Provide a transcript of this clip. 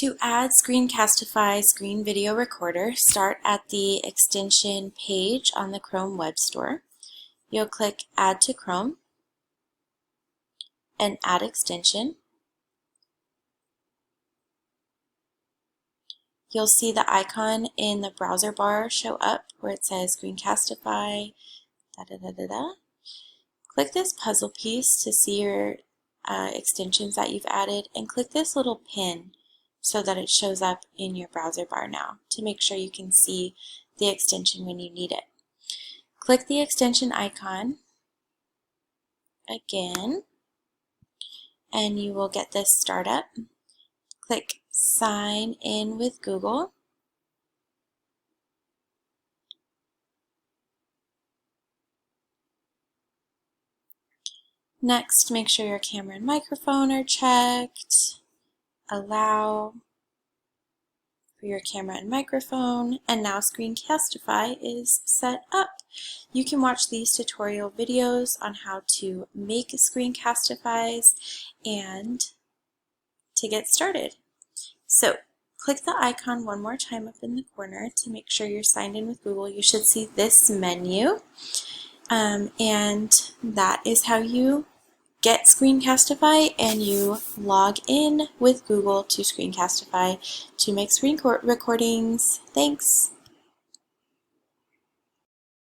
To add Screencastify Screen Video Recorder, start at the extension page on the Chrome Web Store. You'll click Add to Chrome and Add Extension. You'll see the icon in the browser bar show up where it says Screencastify, Click this puzzle piece to see your extensions that you've added, and click this little pin so that it shows up in your browser bar now to make sure you can see the extension when you need it. Click the extension icon again and you will get this startup. Click Sign in with Google. Next, make sure your camera and microphone are checked. Allow for your camera and microphone, and now Screencastify is set up. You can watch these tutorial videos on how to make Screencastifies and to get started. So click the icon one more time up in the corner to make sure you're signed in with Google. You should see this menu, and that is how you get Screencastify, and you log in with Google to Screencastify to make screen recordings. Thanks!